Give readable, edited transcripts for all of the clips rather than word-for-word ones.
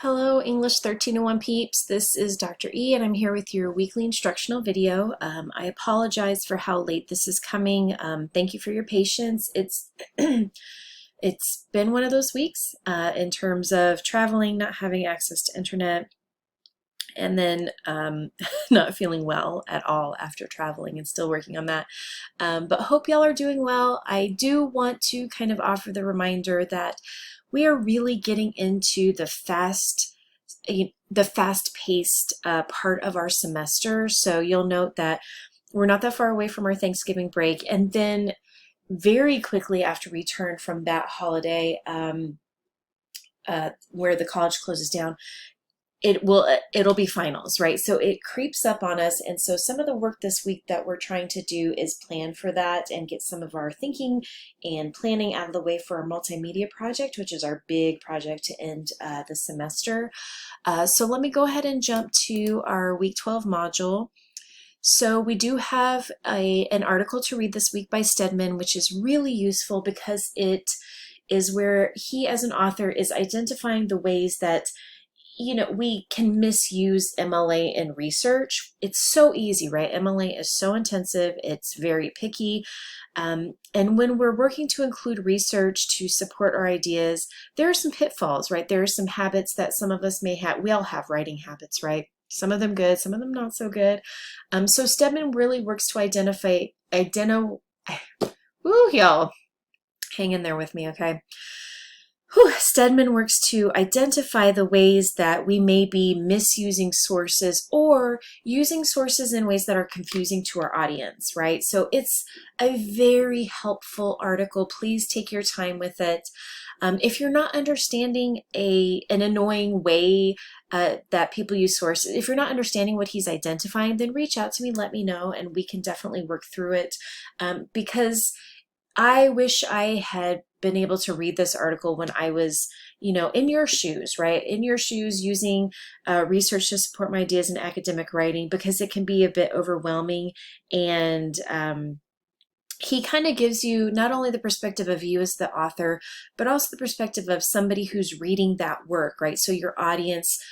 Hello, English 1301 peeps. This is Dr. E, and I'm here with your weekly instructional video. I apologize for how late this is coming. Thank you for your patience. It's it's been one of those weeks in terms of traveling, not having access to internet, and then not feeling well at all after traveling and still working on that. But hope y'all are doing well. I do want to kind of offer the reminder that we are really getting into the fast-paced part of our semester. So you'll note that we're not that far away from our Thanksgiving break, and then very quickly after we return from that holiday, where the college closes down, it'll be finals, right? So it creeps up on us, and so some of the work this week that we're trying to do is plan for that and get some of our thinking and planning out of the way for our multimedia project, which is our big project to end the semester. So let me go ahead and jump to our week 12 module. So we do have an article to read this week by Stedman, which is really useful because it is where he as an author is identifying the ways that we can misuse MLA in research. It's so easy, right? MLA is so intensive. It's very picky. And when we're working to include research to support our ideas, there are some pitfalls, right? There are some habits that some of us may have. We all have writing habits, right? Some of them good, some of them not so good. So Stedman really works to woo, y'all, hang in there with me, okay? Stedman works to identify the ways that we may be misusing sources or using sources in ways that are confusing to our audience, right? So it's a very helpful article. Please take your time with it. If you're not understanding an annoying way that people use sources, if you're not understanding what he's identifying, then reach out to me, let me know, and we can definitely work through it, because I wish I had been able to read this article when I was, in your shoes, right? In your shoes, using research to support my ideas in academic writing, because it can be a bit overwhelming. And he kind of gives you not only the perspective of you as the author, but also the perspective of somebody who's reading that work, right? So your audience,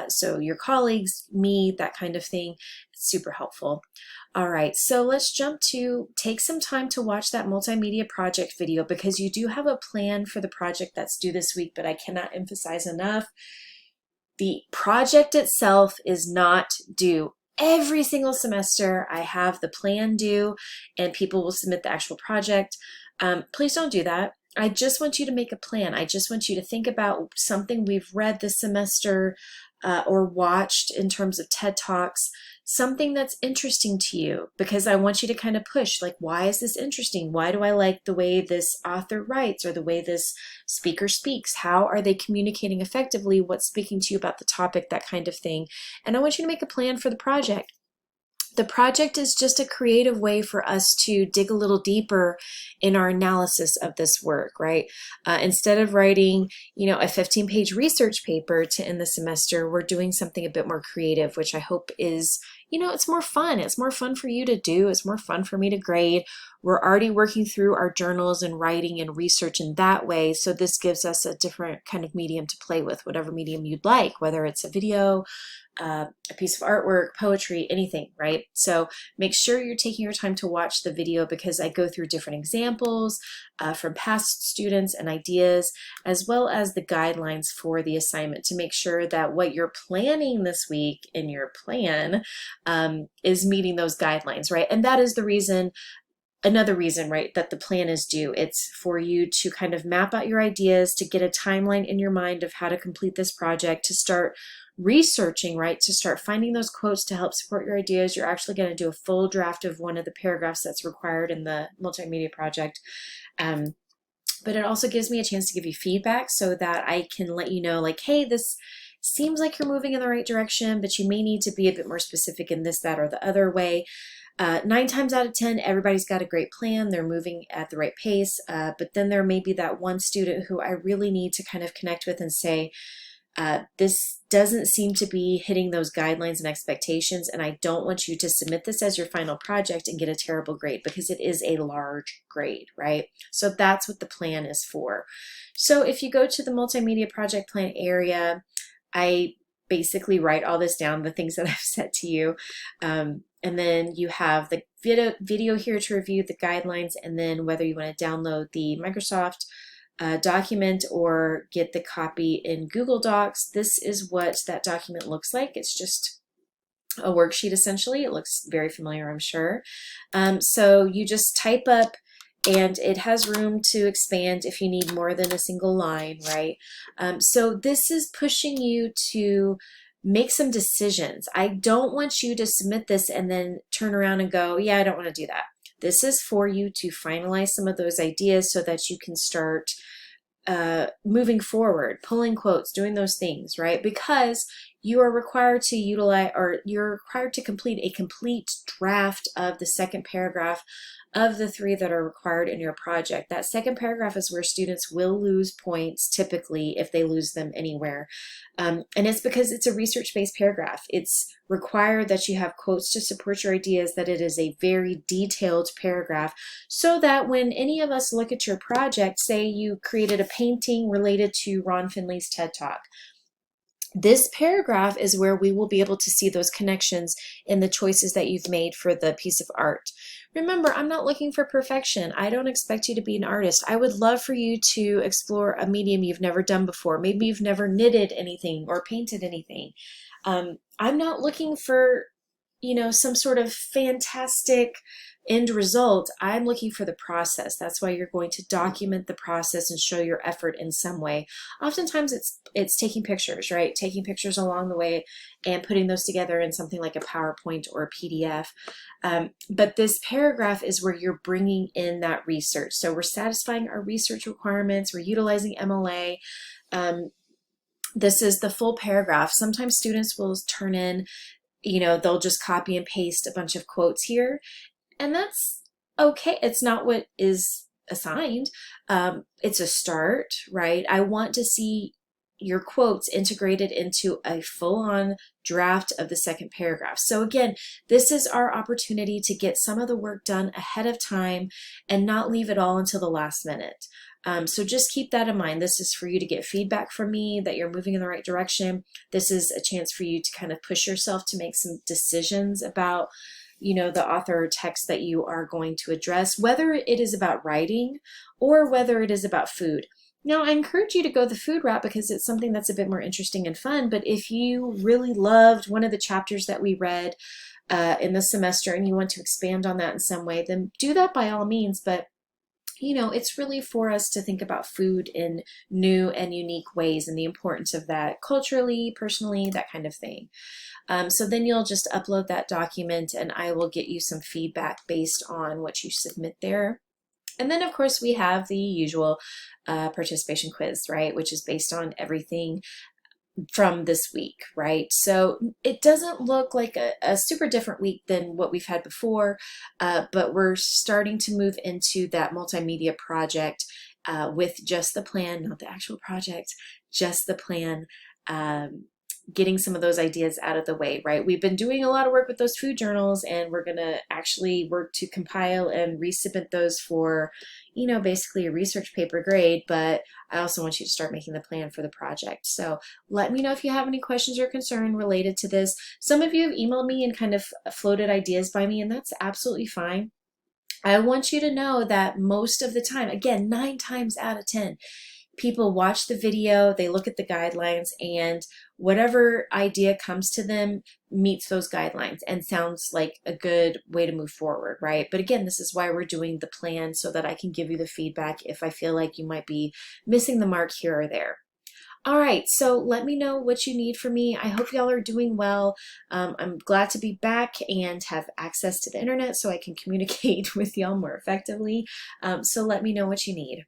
so your colleagues, me, that kind of thing. It's super helpful. All right, so let's jump to take some time to watch that multimedia project video, because you do have a plan for the project that's due this week, but I cannot emphasize enough, the project itself is not due. Every single semester I have the plan due and people will submit the actual project. Please don't do that. I just want you to make a plan. I just want you to think about something we've read this semester or watched in terms of TED Talks, something that's interesting to you, because I want you to kind of push, like, why is this interesting? Why do I like the way this author writes or the way this speaker speaks? How are they communicating effectively? What's speaking to you about the topic? That kind of thing. And I want you to make a plan for the project. The project is just a creative way for us to dig a little deeper in our analysis of this work, right? Instead of writing, a 15-page research paper to end the semester, we're doing something a bit more creative, which I hope is, it's more fun. It's more fun for you to do. It's more fun for me to grade. We're already working through our journals and writing and research in that way. So this gives us a different kind of medium to play with, whatever medium you'd like, whether it's a video, a piece of artwork, poetry, anything, right? So make sure you're taking your time to watch the video, because I go through different examples from past students and ideas, as well as the guidelines for the assignment, to make sure that what you're planning this week in your plan is meeting those guidelines, right? And that is the reason, another reason, right, that the plan is due. It's for you to kind of map out your ideas, to get a timeline in your mind of how to complete this project, to start researching, right, to start finding those quotes to help support your ideas. You're actually going to do a full draft of one of the paragraphs that's required in the multimedia project. But it also gives me a chance to give you feedback so that I can let you know, like, hey, this seems like you're moving in the right direction, but you may need to be a bit more specific in this, that, or the other way. 9 times out of 10, everybody's got a great plan. They're moving at the right pace. But then there may be that one student who I really need to kind of connect with and say, this doesn't seem to be hitting those guidelines and expectations, and I don't want you to submit this as your final project and get a terrible grade, because it is a large grade, right? So that's what the plan is for. So if you go to the multimedia project plan area, I basically write all this down, the things that I've said to you. And then you have the video here to review the guidelines, and then whether you want to download the Microsoft document or get the copy in Google Docs, this is what that document looks like. It's just a worksheet essentially. It looks very familiar, I'm sure. So you just type up, and it has room to expand if you need more than a single line, right? So this is pushing you to make some decisions. I don't want you to submit this and then turn around and go, yeah, I don't want to do that. This is for you to finalize some of those ideas so that you can start moving forward, pulling quotes, doing those things, right? Because you are required to utilize, or you're required to complete a complete draft of the second paragraph of the 3 that are required in your project. That second paragraph is where students will lose points typically if they lose them anywhere. And it's because it's a research-based paragraph. It's required that you have quotes to support your ideas, that it is a very detailed paragraph, so that when any of us look at your project, say you created a painting related to Ron Finley's TED Talk, this paragraph is where we will be able to see those connections in the choices that you've made for the piece of art. Remember, I'm not looking for perfection. I don't expect you to be an artist. I would love for you to explore a medium you've never done before. Maybe you've never knitted anything or painted anything. I'm not looking for, some sort of fantastic end result. I'm looking for the process. That's why you're going to document the process and show your effort in some way. Oftentimes it's taking pictures, right? Taking pictures along the way and putting those together in something like a PowerPoint or a PDF. But this paragraph is where you're bringing in that research. So we're satisfying our research requirements. We're utilizing MLA. This is the full paragraph. Sometimes students will turn in, they'll just copy and paste a bunch of quotes here. And that's okay. It's not what is assigned. It's a start, right? I want to see your quotes integrated into a full-on draft of the second paragraph. So again, this is our opportunity to get some of the work done ahead of time and not leave it all until the last minute. So just keep that in mind. This is for you to get feedback from me that you're moving in the right direction. This is a chance for you to kind of push yourself to make some decisions about the author or text that you are going to address, whether it is about writing or whether it is about food. Now, I encourage you to go the food route because it's something that's a bit more interesting and fun, but if you really loved one of the chapters that we read in the semester and you want to expand on that in some way, then do that by all means. But it's really for us to think about food in new and unique ways and the importance of that culturally, personally, that kind of thing. So then you'll just upload that document and I will get you some feedback based on what you submit there. And then of course we have the usual participation quiz, right? Which is based on everything from this week, right? So it doesn't look like a super different week than what we've had before, but we're starting to move into that multimedia project with just the plan, not the actual project, just the plan, getting some of those ideas out of the way, right? We've been doing a lot of work with those food journals and we're gonna actually work to compile and resubmit those for, basically a research paper grade, but I also want you to start making the plan for the project. So let me know if you have any questions or concern related to this. Some of you have emailed me and kind of floated ideas by me, and that's absolutely fine. I want you to know that most of the time, again, 9 times out of 10, people watch the video, they look at the guidelines, and whatever idea comes to them meets those guidelines and sounds like a good way to move forward, right? But again, this is why we're doing the plan, so that I can give you the feedback if I feel like you might be missing the mark here or there. All right, so let me know what you need from me. I hope y'all are doing well. I'm glad to be back and have access to the internet so I can communicate with y'all more effectively. So let me know what you need.